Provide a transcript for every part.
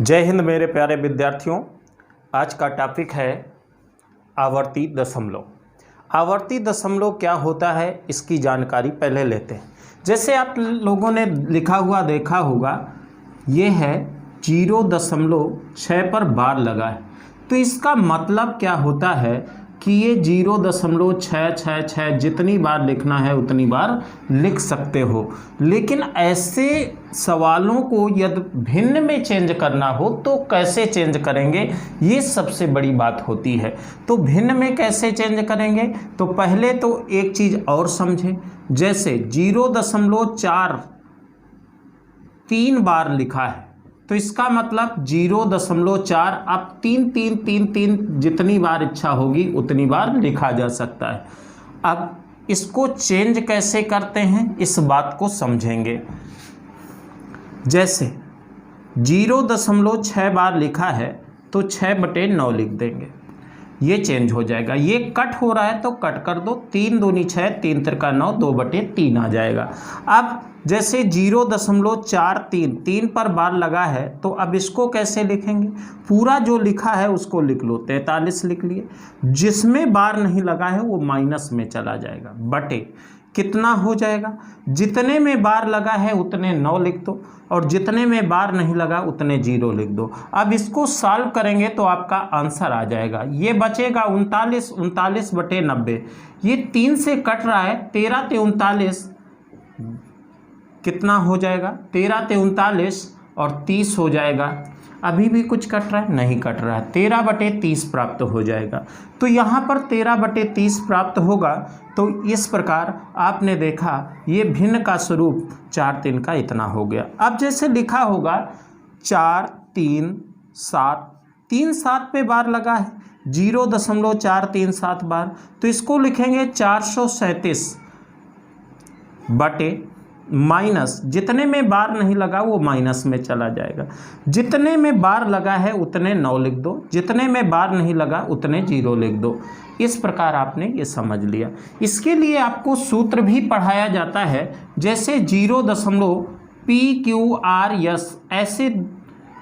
जय हिंद मेरे प्यारे विद्यार्थियों। आज का टॉपिक है आवर्ती दशमलव। आवर्ती दशमलव क्या होता है इसकी जानकारी पहले लेते हैं। जैसे आप लोगों ने लिखा हुआ देखा होगा, ये है 0.6 पर बार लगा है, तो इसका मतलब क्या होता है कि ये 0.666 जितनी बार लिखना है उतनी बार लिख सकते हो। लेकिन ऐसे सवालों को यदि भिन्न में चेंज करना हो तो कैसे चेंज करेंगे, ये सबसे बड़ी बात होती है। तो भिन्न में कैसे चेंज करेंगे, तो पहले तो एक चीज़ और समझें। जैसे 0.4 3 बार लिखा है, तो इसका मतलब 0.4 अब 3 जितनी बार इच्छा होगी उतनी बार लिखा जा सकता है। अब इसको चेंज कैसे करते हैं इस बात को समझेंगे। जैसे 0.6 बार लिखा है तो 6/9 लिख देंगे, ये चेंज हो जाएगा। ये कट हो रहा है तो कट कर दो, 3 दूनी 6, 3 तिरका 9, 2/3 आ जाएगा। अब जैसे 0.43 3 पर बार लगा है, तो अब इसको कैसे लिखेंगे, पूरा जो लिखा है उसको लिख लो, 43 लिख लिए। जिसमें बार नहीं लगा है वो माइनस में चला जाएगा, बटे कितना हो जाएगा, जितने में बार लगा है उतने 9 लिख दो और जितने में बार नहीं लगा उतने 0 लिख दो। अब इसको सॉल्व करेंगे तो आपका आंसर आ जाएगा, ये बचेगा 39/90। ये 3 से कट रहा है, 13 × 39 कितना हो जाएगा, 13 × 39 और 30 हो जाएगा। अभी भी कुछ कट रहा है, नहीं कट रहा है, 13/30 प्राप्त हो जाएगा। तो यहाँ पर 13/30 प्राप्त होगा। तो इस प्रकार आपने देखा ये भिन्न का स्वरूप 4 3 का इतना हो गया। अब जैसे लिखा होगा 4 3 7, 3 7 पे बार लगा है, 0.437 बार, तो इसको लिखेंगे 437 बटे माइनस, जितने में बार नहीं लगा वो माइनस में चला जाएगा। जितने में बार लगा है उतने 9 लिख दो, जितने में बार नहीं लगा उतने 0 लिख दो। इस प्रकार आपने ये समझ लिया। इसके लिए आपको सूत्र भी पढ़ाया जाता है, जैसे 0.PQRS, ऐसे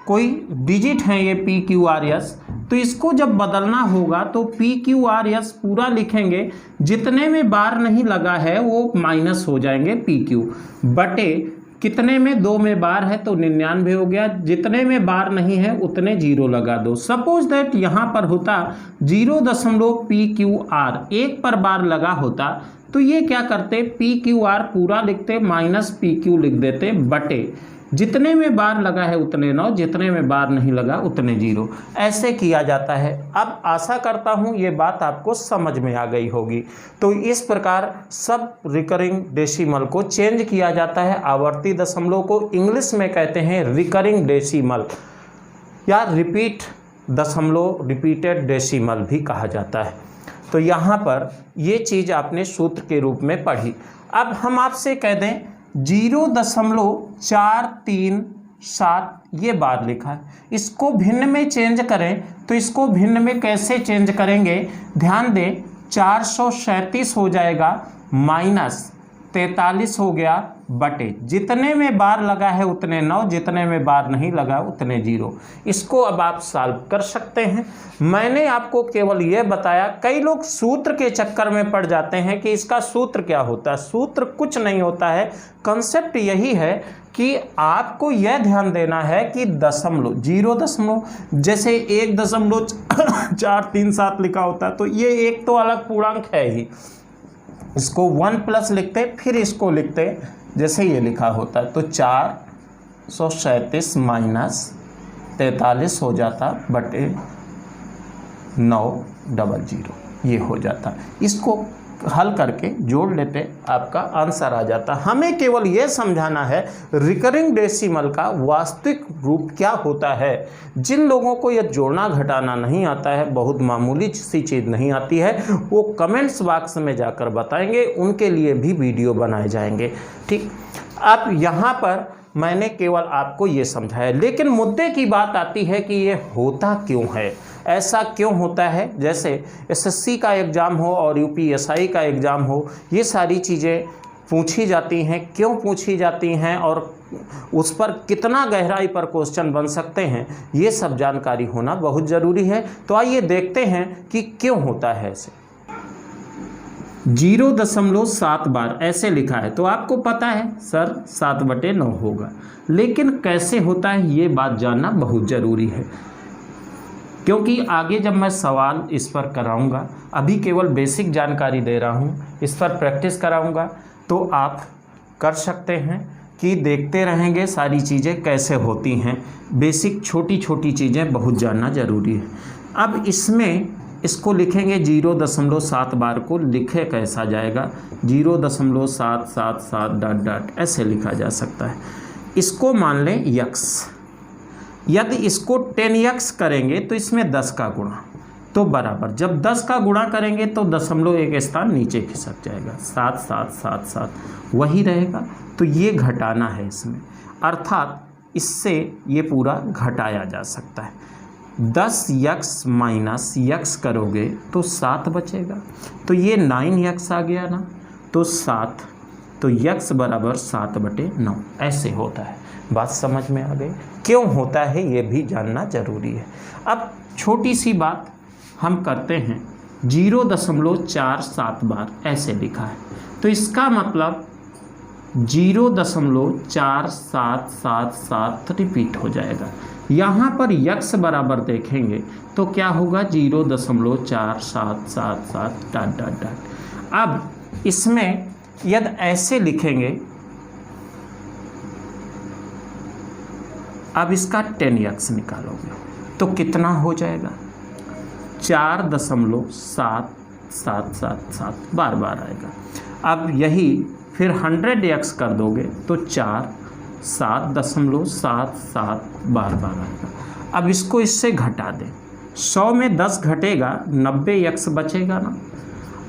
कोई डिजिट हैं ये PQRS, तो इसको जब बदलना होगा तो PQRS पूरा लिखेंगे, जितने में बार नहीं लगा है वो माइनस हो जाएंगे PQ, बटे कितने में 2 में बार है तो 99 हो गया, जितने में बार नहीं है उतने 0 लगा दो। सपोज दैट यहाँ पर होता 0.PQR, 1 पर बार लगा होता तो ये क्या करते, PQR पूरा लिखते माइनस PQ लिख देते, बटे जितने में बार लगा है उतने 9, जितने में बार नहीं लगा उतने 0। ऐसे किया जाता है। अब आशा करता हूँ ये बात आपको समझ में आ गई होगी। तो इस प्रकार सब रिकरिंग डेसिमल को चेंज किया जाता है। आवर्ती दशमलव को इंग्लिश में कहते हैं रिकरिंग डेसिमल या रिपीट दशमलव, रिपीटेड डेसिमल भी कहा जाता है। तो यहाँ पर ये चीज़ आपने सूत्र के रूप में पढ़ी। अब हम आपसे कह दें 0.437 ये बार लिखा है, इसको भिन्न में चेंज करें तो इसको भिन्न में कैसे चेंज करेंगे, ध्यान दें, 437 हो जाएगा माइनस 43 हो गया, बटे जितने में बार लगा है उतने 9, जितने में बार नहीं लगा उतने 0। इसको अब आप सॉल्व कर सकते हैं। मैंने आपको केवल ये बताया, कई लोग सूत्र के चक्कर में पड़ जाते हैं कि इसका सूत्र क्या होता है। सूत्र कुछ नहीं होता है, कंसेप्ट यही है कि आपको यह ध्यान देना है कि दशमलव 0. जैसे 1.437 लिखा होता है तो ये एक तो अलग पूर्णांक है ही, इसको 1 प्लस लिखते फिर इसको लिखते जैसे ये लिखा होता है, तो 437 माइनस 43 हो जाता बटे 900, ये हो जाता। इसको हल करके जोड़ लेते, आपका आंसर आ जाता। हमें केवल ये समझाना है रिकरिंग डेसिमल का वास्तविक रूप क्या होता है। जिन लोगों को यह जोड़ना घटाना नहीं आता है, बहुत मामूली सी चीज़ नहीं आती है, वो कमेंट्स बॉक्स में जाकर बताएंगे, उनके लिए भी वीडियो बनाए जाएंगे। ठीक, अब यहाँ पर मैंने केवल आपको ये समझाया, लेकिन मुद्दे की बात आती है कि ये होता क्यों है, ऐसा क्यों होता है। जैसे एसएससी का एग्ज़ाम हो और यूपीएसआई का एग्ज़ाम हो, ये सारी चीज़ें पूछी जाती हैं, क्यों पूछी जाती हैं और उस पर कितना गहराई पर क्वेश्चन बन सकते हैं, ये सब जानकारी होना बहुत ज़रूरी है। तो आइए देखते हैं कि क्यों होता है ऐसे। 0.7 बार ऐसे लिखा है तो आपको पता है सर 7/9 होगा, लेकिन कैसे होता है ये बात जानना बहुत ज़रूरी है, क्योंकि आगे जब मैं सवाल इस पर कराऊंगा, अभी केवल बेसिक जानकारी दे रहा हूं, इस पर प्रैक्टिस कराऊंगा तो आप कर सकते हैं कि देखते रहेंगे सारी चीज़ें कैसे होती हैं। बेसिक छोटी छोटी चीज़ें बहुत जानना ज़रूरी है। अब इसमें इसको लिखेंगे 0.7 बार को लिखे कैसा जाएगा, 0.777 ... ऐसे लिखा जा सकता है। इसको मान लें यक्स, यदि इसको 10x करेंगे तो इसमें 10 का गुणा, तो बराबर जब 10 का गुणा करेंगे तो 0.1 स्थान नीचे खिसक जाएगा, 7777 वही रहेगा। तो ये घटाना है इसमें, अर्थात इससे ये पूरा घटाया जा सकता है। 10x माइनस x करोगे तो 7 बचेगा, तो ये 9x आ गया ना, तो 7, तो x बराबर 7/9 ऐसे होता है। बात समझ में आ गई? क्यों होता है ये भी जानना ज़रूरी है। अब छोटी सी बात हम करते हैं, 0.47 बार ऐसे लिखा है तो इसका मतलब 0.4777 रिपीट हो जाएगा। यहाँ पर यक्स बराबर देखेंगे तो क्या होगा 0.4777 ... अब इसमें यदि ऐसे लिखेंगे, अब इसका 10x निकालोगे तो कितना हो जाएगा, 4.7777 बार बार आएगा। अब यही फिर 100x कर दोगे तो 7.77 बार बार आएगा। अब इसको इससे घटा दें, 100 में 10 घटेगा 90x बचेगा ना।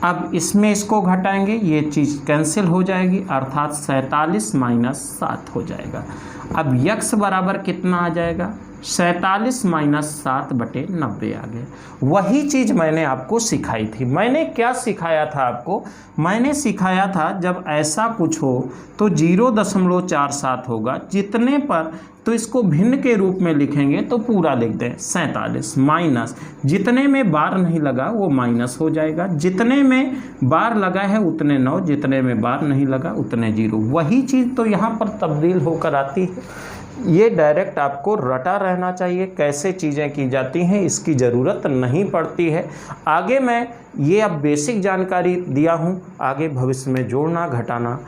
अब इसमें इसको घटाएंगे, ये चीज़ कैंसिल हो जाएगी, अर्थात 47 माइनस 7 हो जाएगा। अब यक्स बराबर कितना आ जाएगा, 47 माइनस 7/90 आ गया। वही चीज़ मैंने आपको सिखाई थी। मैंने क्या सिखाया था आपको, मैंने सिखाया था जब ऐसा कुछ हो तो 0.47 होगा, जितने पर तो इसको भिन्न के रूप में लिखेंगे तो पूरा लिख दें 47 माइनस, जितने में बार नहीं लगा वो माइनस हो जाएगा, जितने में बार लगा है उतने 9, जितने में बार नहीं लगा उतने 0। वही चीज़ तो यहाँ पर तब्दील होकर आती है। ये डायरेक्ट आपको रटा रहना चाहिए, कैसे चीज़ें की जाती हैं इसकी ज़रूरत नहीं पड़ती है। आगे मैं ये अब बेसिक जानकारी दिया हूँ, आगे भविष्य में जोड़ना घटाना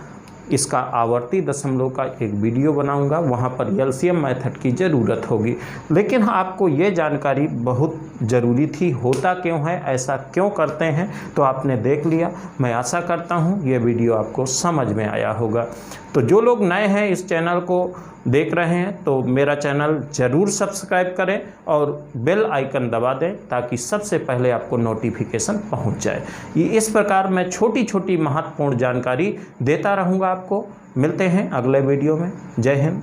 इसका आवर्ती दशमलव का एक वीडियो बनाऊंगा, वहाँ पर एलसीएम मेथड की ज़रूरत होगी। लेकिन आपको ये जानकारी बहुत ज़रूरी थी, होता क्यों है, ऐसा क्यों करते हैं, तो आपने देख लिया। मैं आशा करता हूँ ये वीडियो आपको समझ में आया होगा। तो जो लोग नए हैं इस चैनल को देख रहे हैं तो मेरा चैनल ज़रूर सब्सक्राइब करें और बेल आइकन दबा दें ताकि सबसे पहले आपको नोटिफिकेशन पहुंच जाए। ये इस प्रकार मैं छोटी छोटी महत्वपूर्ण जानकारी देता रहूँगा आपको। मिलते हैं अगले वीडियो में। जय हिंद।